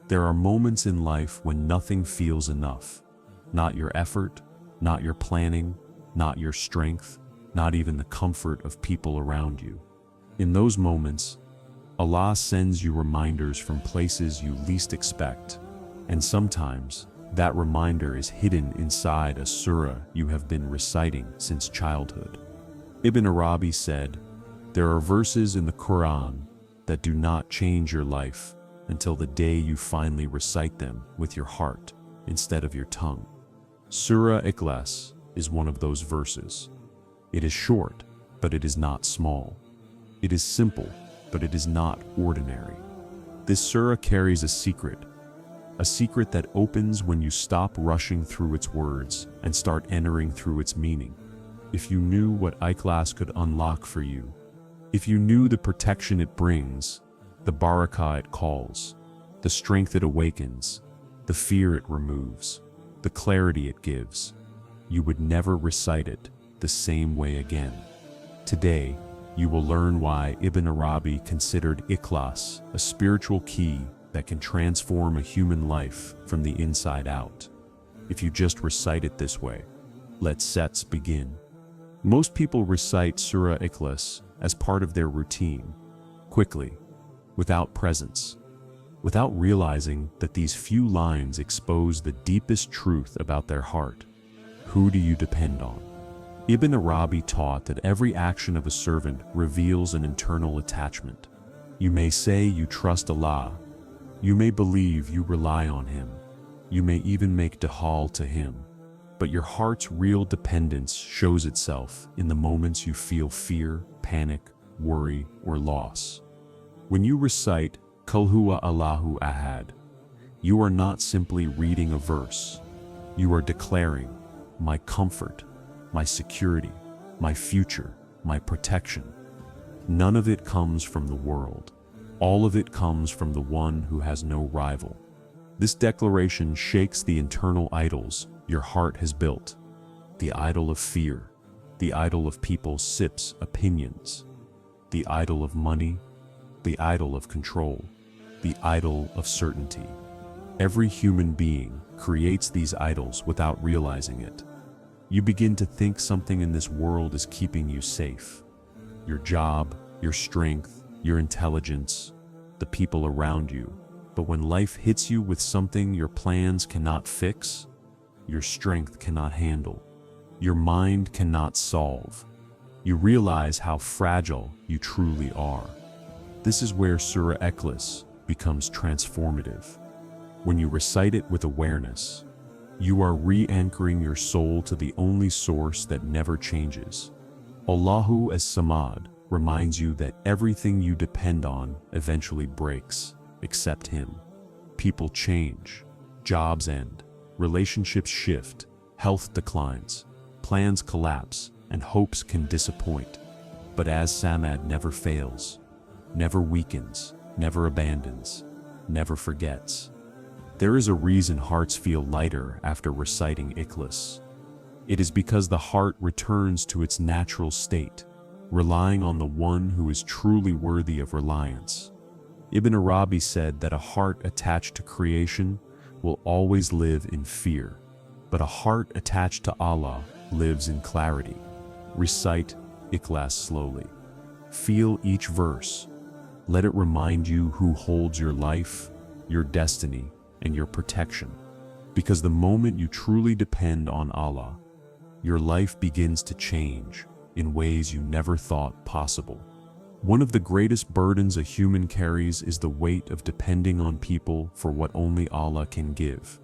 There are moments in life when nothing feels enough. Not your effort, not your planning, not your strength, not even the comfort of people around you. In those moments, Allah sends you reminders from places you least expect, and sometimes that reminder is hidden inside a surah you have been reciting since childhood. Ibn Arabi said, "There are verses in the Quran that do not change your life until the day you finally recite them with your heart instead of your tongue." Surah Ikhlas is one of those verses. It is short, but it is not small. It is simple, but it is not ordinary. This surah carries a secret that opens when you stop rushing through its words and start entering through its meaning. If you knew what Ikhlas could unlock for you, if you knew the protection it brings, the Barakah it calls, the strength it awakens, the fear it removes, the clarity it gives, you would never recite it the same way again. Today, you will learn why Ibn Arabi considered Ikhlas a spiritual key that can transform a human life from the inside out. If you just recite it this way, let's begin. Most people recite Surah Ikhlas as part of their routine, quickly, without presence, without realizing that these few lines expose the deepest truth about their heart. Who do you depend on? Ibn Arabi taught that every action of a servant reveals an internal attachment. You may say you trust Allah, you may believe you rely on Him, you may even make dua to Him, but your heart's real dependence shows itself in the moments you feel fear, panic, worry, or loss. When you recite Qul Huwa Allahu Ahad, you are not simply reading a verse, you are declaring, "My comfort, my security, my future, my protection." None of it comes from the world. All of it comes from the one who has no rival. This declaration shakes the internal idols your heart has built. The idol of fear, the idol of people's opinions, the idol of money, the idol of control, the idol of certainty. Every human being creates these idols without realizing it. You begin to think something in this world is keeping you safe. Your job, your strength, your intelligence, the people around you. But when life hits you with something your plans cannot fix, your strength cannot handle, your mind cannot solve, you realize how fragile you truly are. This is where Surah Ikhlas becomes transformative. When you recite it with awareness, you are re-anchoring your soul to the only source that never changes. Allahu as-Samad reminds you that everything you depend on eventually breaks, except Him. People change, jobs end, relationships shift, health declines, plans collapse, and hopes can disappoint. But as-Samad never fails, never weakens, never abandons, never forgets. There is a reason hearts feel lighter after reciting Ikhlas. It is because the heart returns to its natural state, relying on the one who is truly worthy of reliance. Ibn Arabi said that a heart attached to creation will always live in fear, but a heart attached to Allah lives in clarity. Recite Ikhlas slowly. Feel each verse. Let it remind you who holds your life, your destiny, and your protection. Because the moment you truly depend on Allah, your life begins to change in ways you never thought possible. One of the greatest burdens a human carries is the weight of depending on people for what only Allah can give.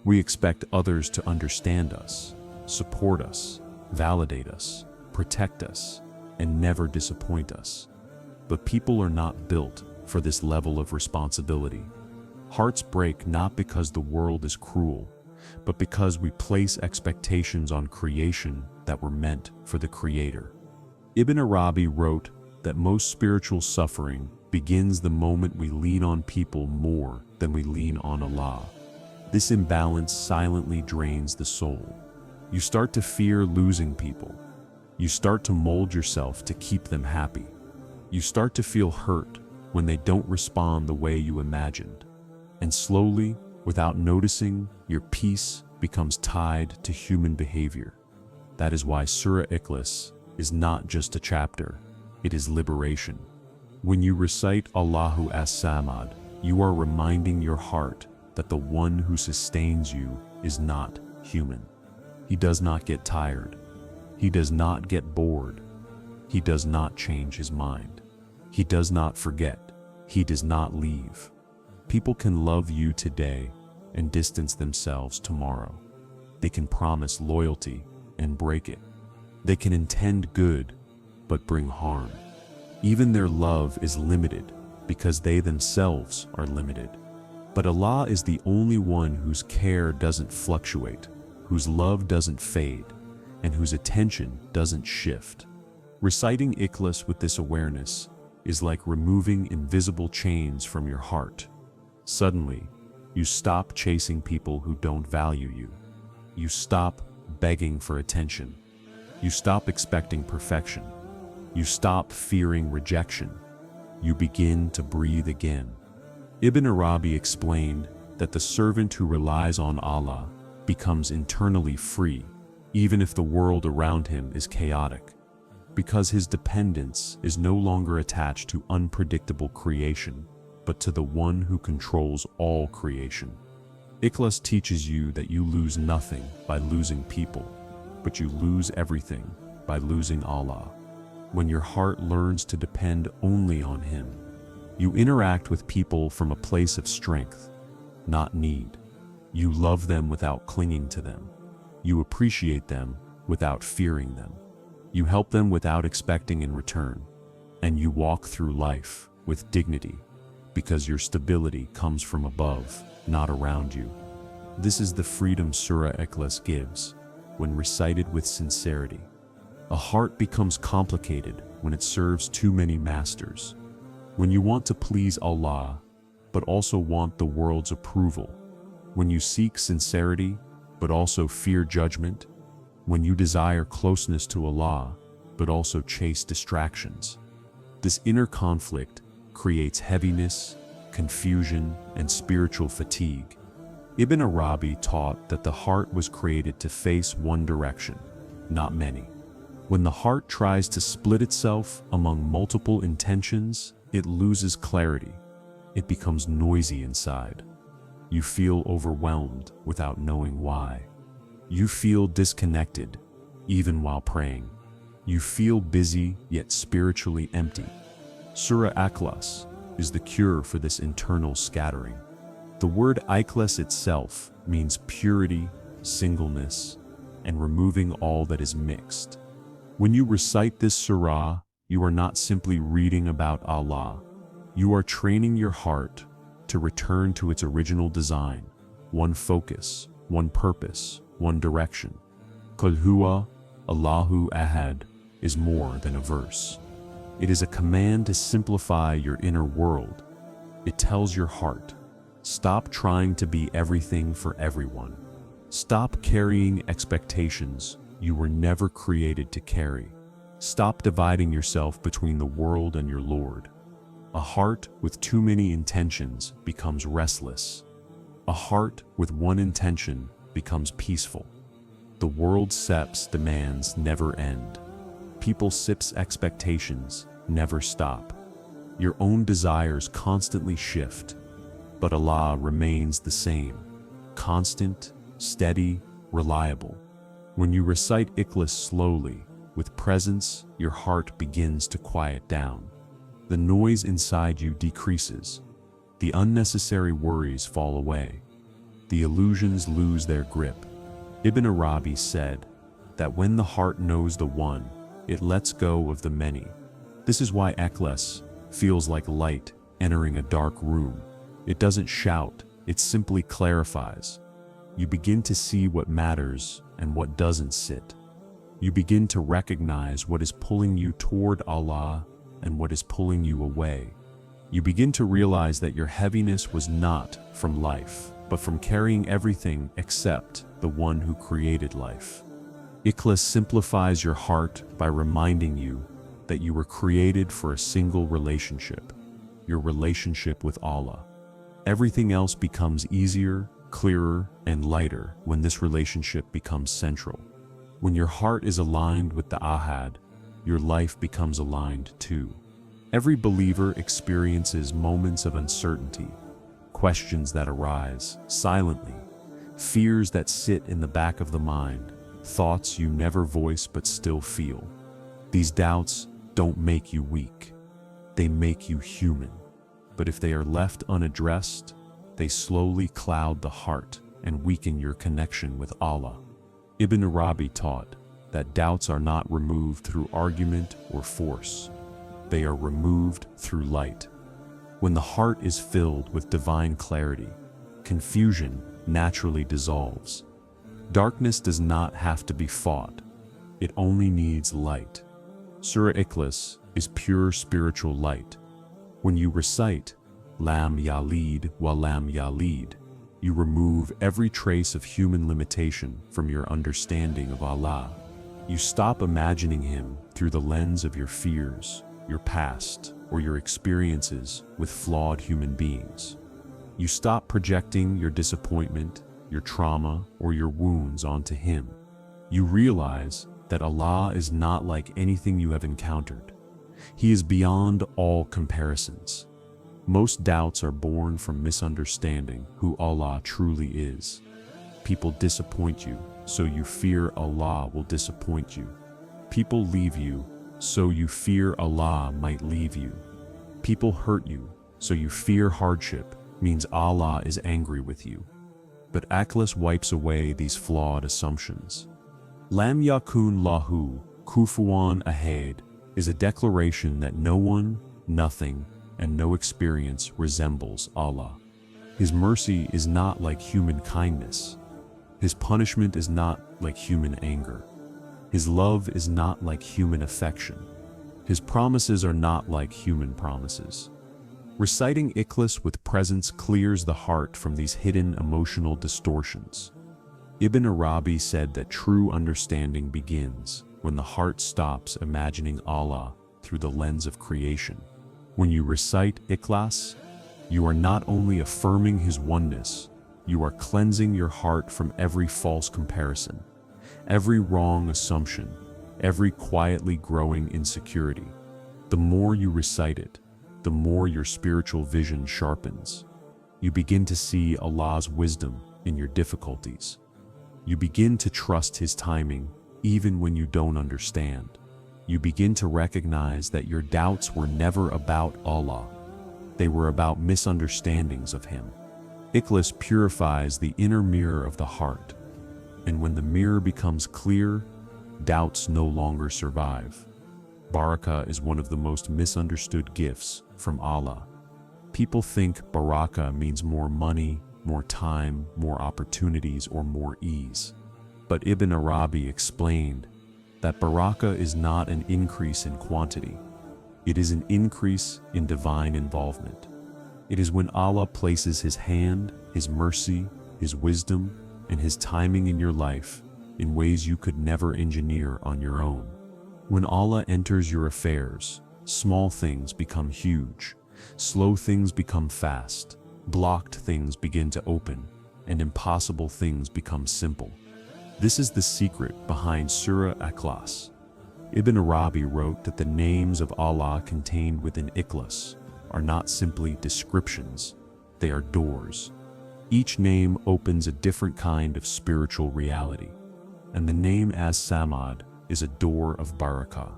We expect others to understand us, support us, validate us, protect us, and never disappoint us. But people are not built for this level of responsibility. Hearts break not because the world is cruel, but because we place expectations on creation that were meant for the Creator. Ibn Arabi wrote that most spiritual suffering begins the moment we lean on people more than we lean on Allah. This imbalance silently drains the soul. You start to fear losing people. You start to mold yourself to keep them happy. You start to feel hurt when they don't respond the way you imagined. And slowly, without noticing, your peace becomes tied to human behavior. That is why Surah Ikhlas is not just a chapter, it is liberation. When you recite Allahu as-Samad, you are reminding your heart that the one who sustains you is not human. He does not get tired. He does not get bored. He does not change his mind. He does not forget. He does not leave. People can love you today and distance themselves tomorrow. They can promise loyalty and break it. They can intend good, but bring harm. Even their love is limited because they themselves are limited. But Allah is the only one whose care doesn't fluctuate, whose love doesn't fade, and whose attention doesn't shift. Reciting Ikhlas with this awareness is like removing invisible chains from your heart. Suddenly, you stop chasing people who don't value you. You stop begging for attention. You stop expecting perfection. You stop fearing rejection. You begin to breathe again. Ibn Arabi explained that the servant who relies on Allah becomes internally free, even if the world around him is chaotic, because his dependence is no longer attached to unpredictable creation, but to the one who controls all creation. Ikhlas teaches you that you lose nothing by losing people, but you lose everything by losing Allah. When your heart learns to depend only on Him, you interact with people from a place of strength, not need. You love them without clinging to them. You appreciate them without fearing them. You help them without expecting in return. And you walk through life with dignity, because your stability comes from above, not around you. This is the freedom Surah Ikhlas gives, when recited with sincerity. A heart becomes complicated when it serves too many masters. When you want to please Allah, but also want the world's approval. When you seek sincerity, but also fear judgment. When you desire closeness to Allah, but also chase distractions. This inner conflict creates heaviness, confusion, and spiritual fatigue. Ibn Arabi taught that the heart was created to face one direction, not many. When the heart tries to split itself among multiple intentions, it loses clarity. It becomes noisy inside. You feel overwhelmed without knowing why. You feel disconnected, even while praying. You feel busy yet spiritually empty. Surah Ikhlas is the cure for this internal scattering. The word Ikhlas itself means purity, singleness, and removing all that is mixed. When you recite this surah, you are not simply reading about Allah. You are training your heart to return to its original design, one focus, one purpose, one direction. Qul huwa Allahu ahad is more than a verse. It is a command to simplify your inner world. It tells your heart, stop trying to be everything for everyone. Stop carrying expectations you were never created to carry. Stop dividing yourself between the world and your Lord. A heart with too many intentions becomes restless. A heart with one intention becomes peaceful. The world's SEP's demands never end. People's SIP's expectations never stop. Your own desires constantly shift, but Allah remains the same, constant, steady, reliable. When you recite Ikhlas slowly, with presence, your heart begins to quiet down. The noise inside you decreases. The unnecessary worries fall away. The illusions lose their grip. Ibn Arabi said that when the heart knows the one, it lets go of the many. This is why Ikhlas feels like light entering a dark room. It doesn't shout, it simply clarifies. You begin to see what matters and what doesn't sit. You begin to recognize what is pulling you toward Allah and what is pulling you away. You begin to realize that your heaviness was not from life, but from carrying everything except the one who created life. Ikhlas simplifies your heart by reminding you that you were created for a single relationship, your relationship with Allah. Everything else becomes easier, clearer, and lighter when this relationship becomes central. When your heart is aligned with the Ahad, your life becomes aligned too. Every believer experiences moments of uncertainty, questions that arise silently, fears that sit in the back of the mind, thoughts you never voice but still feel. These doubts don't make you weak, they make you human. But if they are left unaddressed, they slowly cloud the heart and weaken your connection with Allah. Ibn Arabi taught that doubts are not removed through argument or force. They are removed through light. When the heart is filled with divine clarity, confusion naturally dissolves. Darkness does not have to be fought. It only needs light. Surah Ikhlas is pure spiritual light. When you recite Lam Yalid wa Lam Yalid, you remove every trace of human limitation from your understanding of Allah. You stop imagining Him through the lens of your fears, your past, or your experiences with flawed human beings. You stop projecting your disappointment, your trauma, or your wounds onto Him. You realize that Allah is not like anything you have encountered. He is beyond all comparisons. Most doubts are born from misunderstanding who Allah truly is. People disappoint you, so you fear Allah will disappoint you. People leave you, so you fear Allah might leave you. People hurt you, so you fear hardship means Allah is angry with you. But Ikhlas wipes away these flawed assumptions. Lam yakun lahu kufuwan ahad is a declaration that no one, nothing, and no experience resembles Allah. His mercy is not like human kindness. His punishment is not like human anger. His love is not like human affection. His promises are not like human promises. Reciting Ikhlas with presence clears the heart from these hidden emotional distortions. Ibn Arabi said that true understanding begins when the heart stops imagining Allah through the lens of creation. When you recite Ikhlas, you are not only affirming His oneness, you are cleansing your heart from every false comparison, every wrong assumption, every quietly growing insecurity. The more you recite it, the more your spiritual vision sharpens. You begin to see Allah's wisdom in your difficulties. You begin to trust His timing even when you don't understand. You begin to recognize that your doubts were never about Allah. They were about misunderstandings of Him. Ikhlas purifies the inner mirror of the heart, and when the mirror becomes clear, doubts no longer survive. Barakah is one of the most misunderstood gifts from Allah. People think Barakah means more money, more time, more opportunities, or more ease. But Ibn Arabi explained that Barakah is not an increase in quantity. It is an increase in divine involvement. It is when Allah places His hand, His mercy, His wisdom, and His timing in your life in ways you could never engineer on your own. When Allah enters your affairs, small things become huge, slow things become fast, blocked things begin to open, and impossible things become simple. This is the secret behind Surah Ikhlas. Ibn Arabi wrote that the names of Allah contained within Ikhlas are not simply descriptions, they are doors. Each name opens a different kind of spiritual reality, and the name As-Samad is a door of Barakah.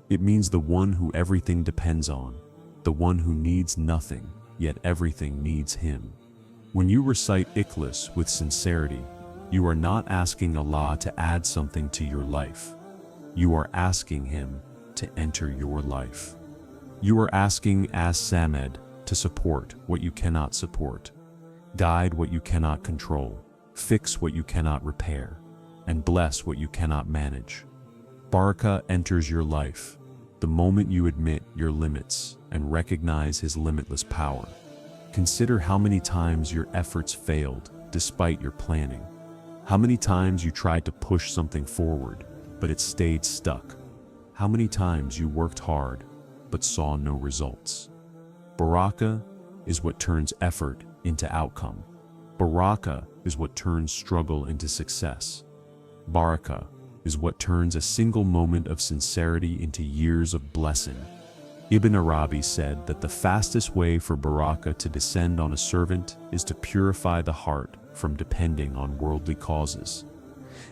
It means the one who everything depends on, the one who needs nothing, yet everything needs Him. When you recite Ikhlas with sincerity, you are not asking Allah to add something to your life. You are asking Him to enter your life. You are asking As-Samad to support what you cannot support, guide what you cannot control, fix what you cannot repair, and bless what you cannot manage. Barakah enters your life the moment you admit your limits and recognize His limitless power. Consider how many times your efforts failed despite your planning. How many times you tried to push something forward, but it stayed stuck. How many times you worked hard, but saw no results. Barakah is what turns effort into outcome. Barakah is what turns struggle into success. Barakah is what turns a single moment of sincerity into years of blessing. Ibn Arabi said that the fastest way for barakah to descend on a servant is to purify the heart from depending on worldly causes.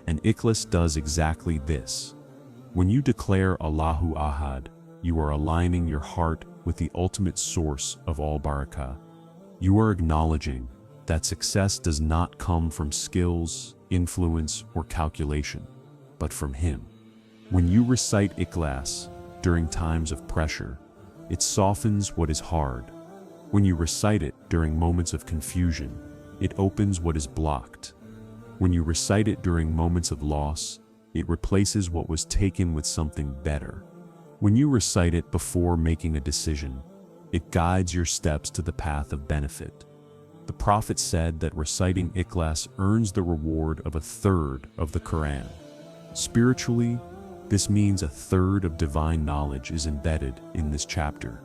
And Ikhlas does exactly this. When you declare Allahu Ahad, you are aligning your heart with the ultimate source of all barakah. You are acknowledging that success does not come from skills, influence, or calculation, but from Him. When you recite Ikhlas during times of pressure, it softens what is hard. When you recite it during moments of confusion, it opens what is blocked. When you recite it during moments of loss, it replaces what was taken with something better. When you recite it before making a decision, it guides your steps to the path of benefit. The Prophet said that reciting Ikhlas earns the reward of 1/3 of the Quran. Spiritually, this means 1/3 of divine knowledge is embedded in this chapter.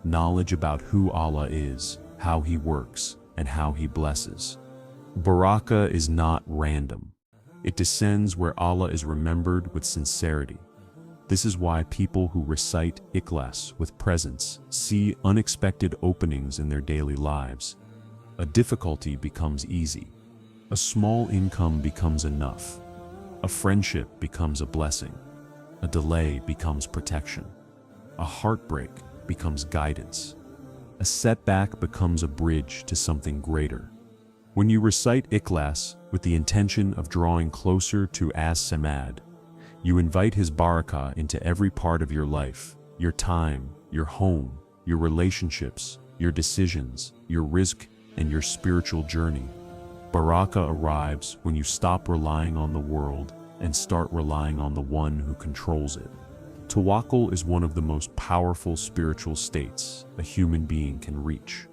Knowledge about who Allah is, how He works, and how He blesses. Barakah is not random. It descends where Allah is remembered with sincerity. This is why people who recite Ikhlas with presence see unexpected openings in their daily lives. A difficulty becomes easy. A small income becomes enough. A friendship becomes a blessing. A delay becomes protection. A heartbreak becomes guidance. A setback becomes a bridge to something greater. When you recite Ikhlas with the intention of drawing closer to As-Samad, you invite His barakah into every part of your life, your time, your home, your relationships, your decisions, your rizq, and your spiritual journey. Barakah arrives when you stop relying on the world and start relying on the one who controls it. Tawakkul is one of the most powerful spiritual states a human being can reach.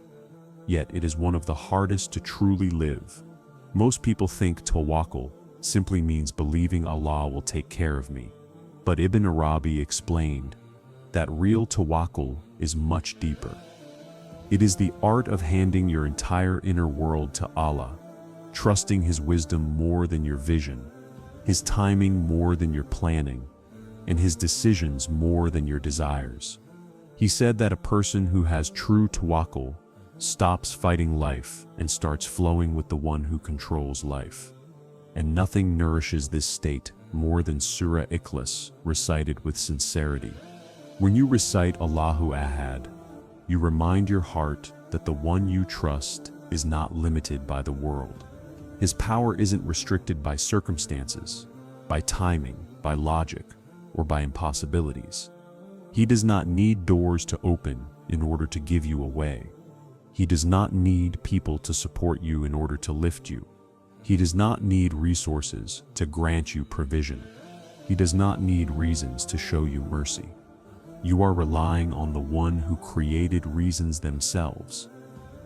Yet it is one of the hardest to truly live. Most people think tawakkul simply means believing Allah will take care of me. But Ibn Arabi explained that real tawakkul is much deeper. It is the art of handing your entire inner world to Allah, trusting His wisdom more than your vision, His timing more than your planning, and His decisions more than your desires. He said that a person who has true tawakkul stops fighting life and starts flowing with the one who controls life. And nothing nourishes this state more than Surah Ikhlas recited with sincerity. When you recite Allahu Ahad, you remind your heart that the one you trust is not limited by the world. His power isn't restricted by circumstances, by timing, by logic, or by impossibilities. He does not need doors to open in order to give you a way. He does not need people to support you in order to lift you. He does not need resources to grant you provision. He does not need reasons to show you mercy. You are relying on the one who created reasons themselves.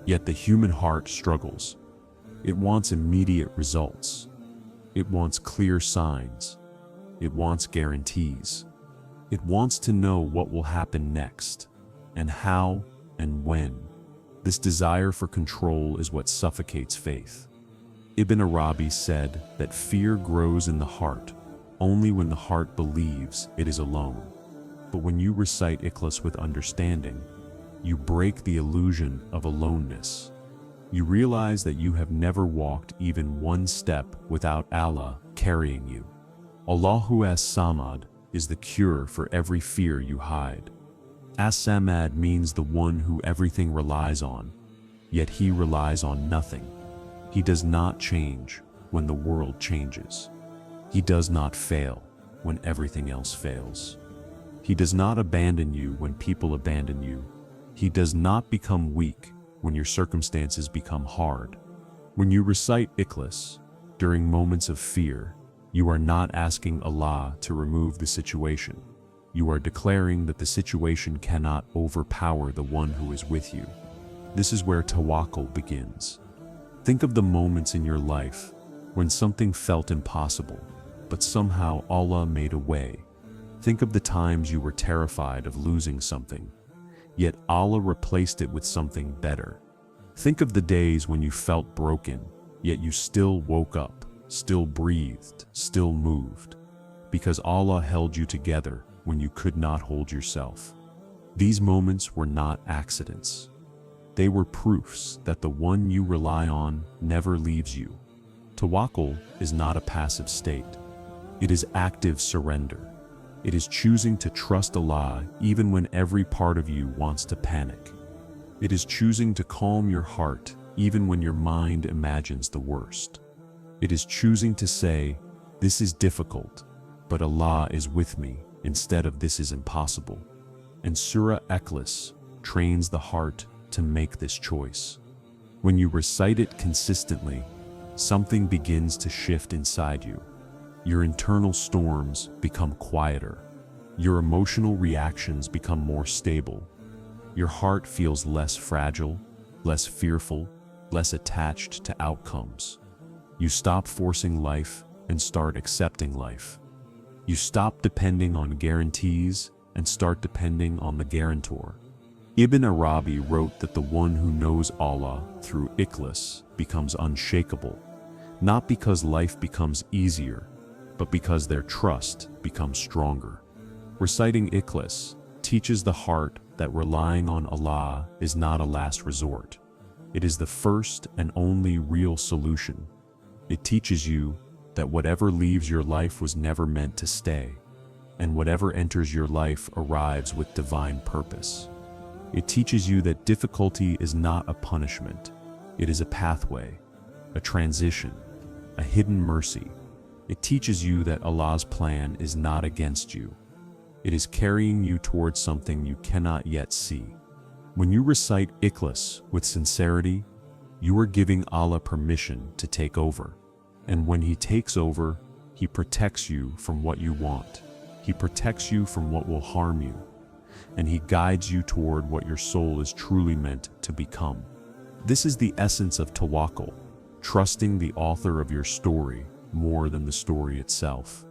Yet the human heart struggles. It wants immediate results. It wants clear signs. It wants guarantees. It wants to know what will happen next, and how and when. This desire for control is what suffocates faith. Ibn Arabi said that fear grows in the heart only when the heart believes it is alone. But when you recite Ikhlas with understanding, you break the illusion of aloneness. You realize that you have never walked even one step without Allah carrying you. Allahu As-Samad is the cure for every fear you hide. As-Samad means the one who everything relies on, yet He relies on nothing. He does not change when the world changes. He does not fail when everything else fails. He does not abandon you when people abandon you. He does not become weak when your circumstances become hard. When you recite Ikhlas during moments of fear, you are not asking Allah to remove the situation. You are declaring that the situation cannot overpower the one who is with you. This is where tawakkul begins. Think of the moments in your life when something felt impossible, but somehow Allah made a way. Think of the times you were terrified of losing something, yet Allah replaced it with something better. Think of the days when you felt broken, yet you still woke up, still breathed, still moved, because Allah held you together when you could not hold yourself. These moments were not accidents. They were proofs that the one you rely on never leaves you. Tawakkul is not a passive state. It is active surrender. It is choosing to trust Allah even when every part of you wants to panic. It is choosing to calm your heart even when your mind imagines the worst. It is choosing to say, "This is difficult, but Allah is with me," instead of "This is impossible." And Surah Ikhlas trains the heart to make this choice. When you recite it consistently, something begins to shift inside you. Your internal storms become quieter. Your emotional reactions become more stable. Your heart feels less fragile, less fearful, less attached to outcomes. You stop forcing life and start accepting life. You stop depending on guarantees and start depending on the guarantor. Ibn Arabi wrote that the one who knows Allah through Ikhlas becomes unshakable, not because life becomes easier, but because their trust becomes stronger. Reciting Ikhlas teaches the heart that relying on Allah is not a last resort. It is the first and only real solution. It teaches you that whatever leaves your life was never meant to stay, and whatever enters your life arrives with divine purpose. It teaches you that difficulty is not a punishment. It is a pathway, a transition, a hidden mercy. It teaches you that Allah's plan is not against you. It is carrying you towards something you cannot yet see. When you recite Ikhlas with sincerity, you are giving Allah permission to take over. And when He takes over, He protects you from what you want. He protects you from what will harm you. And He guides you toward what your soul is truly meant to become. This is the essence of tawakkul, trusting the author of your story more than the story itself.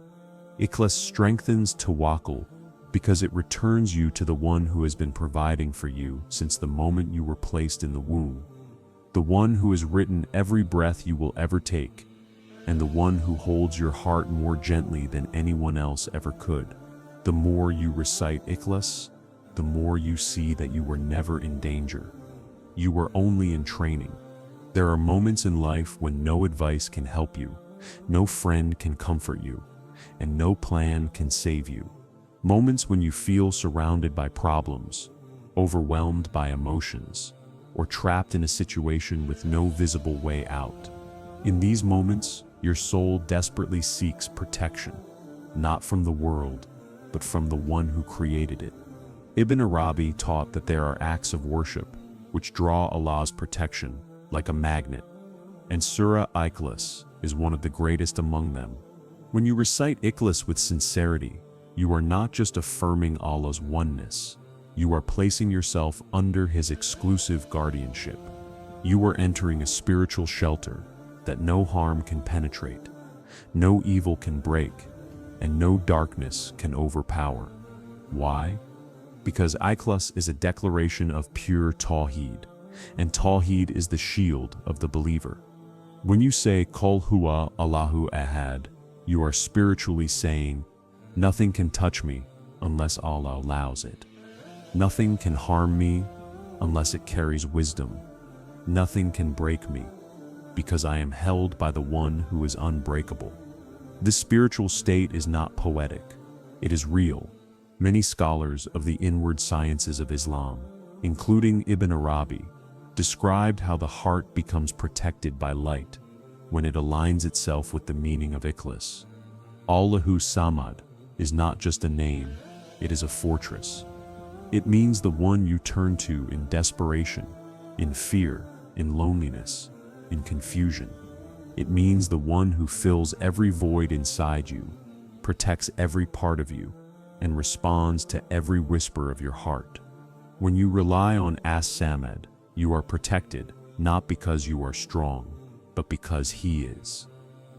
Ikhlas strengthens tawakkul because it returns you to the one who has been providing for you since the moment you were placed in the womb, the one who has written every breath you will ever take, and the one who holds your heart more gently than anyone else ever could. The more you recite Ikhlas, the more you see that you were never in danger. You were only in training. There are moments in life when no advice can help you, no friend can comfort you, and no plan can save you. Moments when you feel surrounded by problems, overwhelmed by emotions, or trapped in a situation with no visible way out. In these moments, your soul desperately seeks protection, not from the world, but from the one who created it. Ibn Arabi taught that there are acts of worship which draw Allah's protection like a magnet, and Surah Ikhlas is one of the greatest among them. When you recite Ikhlas with sincerity, you are not just affirming Allah's oneness, you are placing yourself under His exclusive guardianship. You are entering a spiritual shelter that no harm can penetrate, no evil can break, and no darkness can overpower. Why? Because Ikhlas is a declaration of pure Tawheed, and Tawheed is the shield of the believer. When you say Qul Huwa Allahu Ahad, you are spiritually saying, nothing can touch me unless Allah allows it. Nothing can harm me unless it carries wisdom. Nothing can break me because I am held by the one who is unbreakable. This spiritual state is not poetic, it is real. Many scholars of the inward sciences of Islam, including Ibn Arabi, described how the heart becomes protected by light when it aligns itself with the meaning of Ikhlas. Allahu Samad is not just a name, it is a fortress. It means the one you turn to in desperation, in fear, in loneliness, in confusion. It means the one who fills every void inside you, protects every part of you, and responds to every whisper of your heart. When you rely on As-Samad, you are protected, not because you are strong, but because He is.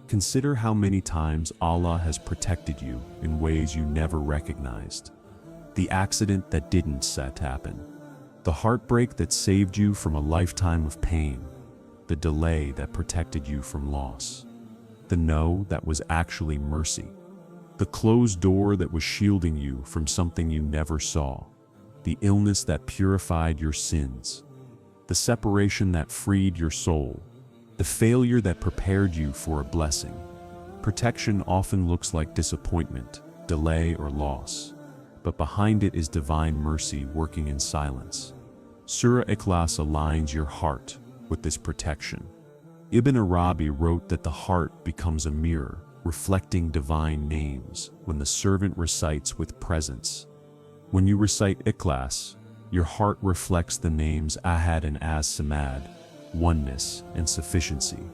Consider how many times Allah has protected you in ways you never recognized. The accident that didn't happen, The heartbreak that saved you from a lifetime of pain, the delay that protected you from loss, the no that was actually mercy, the closed door that was shielding you from something you never saw, the illness that purified your sins, the separation that freed your soul, the failure that prepared you for a blessing. Protection often looks like disappointment, delay, or loss, but behind it is divine mercy working in silence. Surah Ikhlas aligns your heart with this protection. Ibn Arabi wrote that the heart becomes a mirror, reflecting divine names when the servant recites with presence. When you recite Ikhlas, your heart reflects the names Ahad and As-Samad, oneness and sufficiency.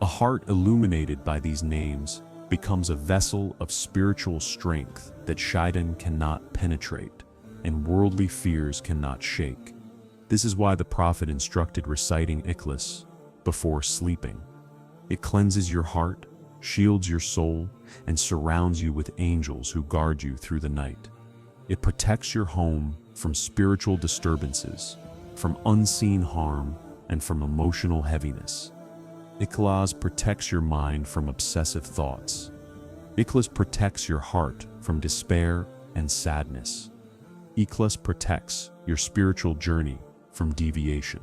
A heart illuminated by these names becomes a vessel of spiritual strength that shaitan cannot penetrate and worldly fears cannot shake. This is why the Prophet instructed reciting Ikhlas before sleeping. It cleanses your heart, shields your soul, and surrounds you with angels who guard you through the night. It protects your home from spiritual disturbances, from unseen harm, and from emotional heaviness. Ikhlas protects your mind from obsessive thoughts. Ikhlas protects your heart from despair and sadness. Ikhlas protects your spiritual journey from deviation.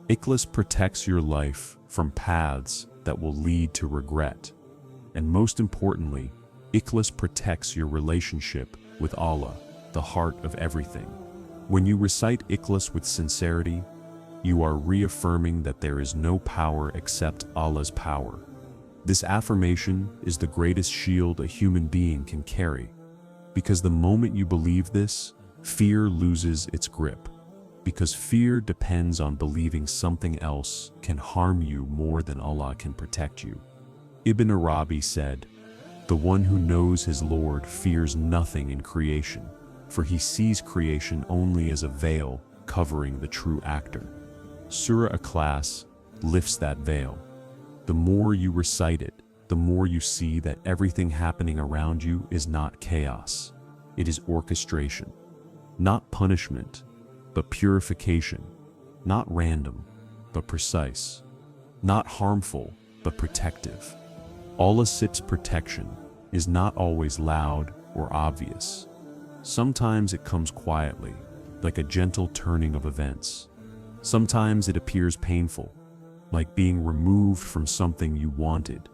Ikhlas protects your life from paths that will lead to regret. And most importantly, Ikhlas protects your relationship with Allah, the heart of everything. When you recite Ikhlas with sincerity, you are reaffirming that there is no power except Allah's power. This affirmation is the greatest shield a human being can carry, because the moment you believe this, fear loses its grip, because fear depends on believing something else can harm you more than Allah can protect you. Ibn Arabi said, "The one who knows his Lord fears nothing in creation, for he sees creation only as a veil covering the true actor." Surah Ikhlas lifts that veil. The more you recite it, the more you see that everything happening around you is not chaos. It is orchestration. Not punishment, but purification. Not random, but precise. Not harmful, but protective. Allah's protection is not always loud or obvious. Sometimes it comes quietly, like a gentle turning of events. Sometimes it appears painful, like being removed from something you wanted.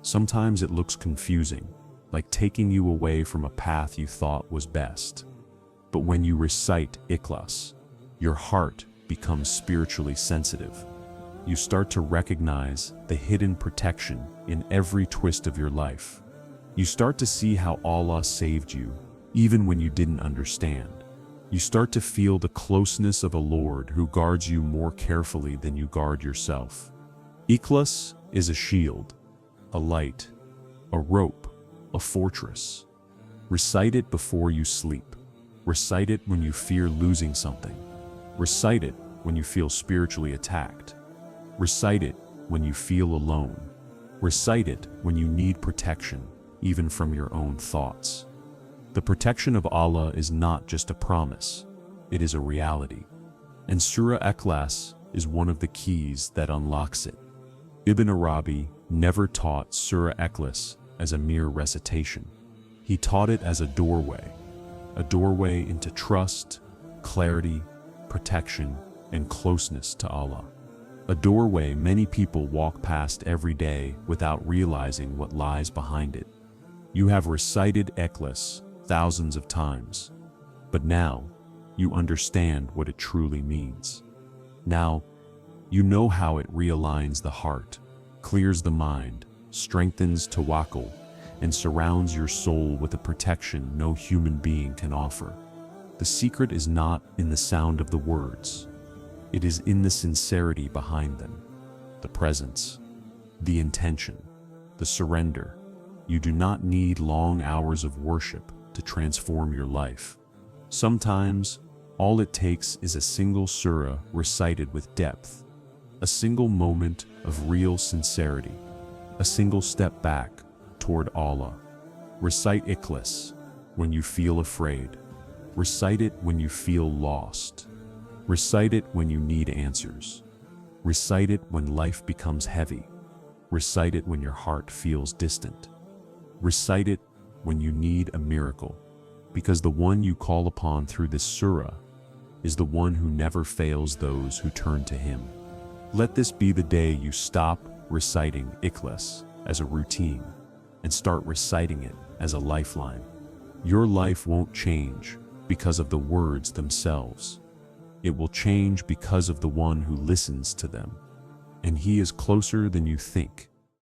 Sometimes it looks confusing, like taking you away from a path you thought was best. But when you recite Ikhlas, your heart becomes spiritually sensitive. You start to recognize the hidden protection in every twist of your life. You start to see how Allah saved you, even when you didn't understand. You start to feel the closeness of a Lord who guards you more carefully than you guard yourself. Ikhlas is a shield, a light, a rope, a fortress. Recite it before you sleep. Recite it when you fear losing something. Recite it when you feel spiritually attacked. Recite it when you feel alone. Recite it when you need protection, even from your own thoughts. The protection of Allah is not just a promise, it is a reality. And Surah Ikhlas is one of the keys that unlocks it. Ibn Arabi never taught Surah Ikhlas as a mere recitation. He taught it as a doorway into trust, clarity, protection, and closeness to Allah. A doorway many people walk past every day without realizing what lies behind it. You have recited Ikhlas thousands of times, but now you understand what it truly means. Now you know how it realigns the heart, clears the mind, strengthens tawakkul, and surrounds your soul with a protection no human being can offer. The secret is not in the sound of the words. It is in the sincerity behind them, the presence, the intention, the surrender. You do not need long hours of worship to transform your life. Sometimes, all it takes is a single surah recited with depth, a single moment of real sincerity, a single step back toward Allah. Recite Ikhlas when you feel afraid. Recite it when you feel lost. Recite it when you need answers. Recite it when life becomes heavy. Recite it when your heart feels distant. Recite it when you need a miracle, because the one you call upon through this surah is the one who never fails those who turn to him. Let this be the day you stop reciting Ikhlas as a routine and start reciting it as a lifeline. Your life won't change because of the words themselves. It will change because of the one who listens to them. And he is closer than you think.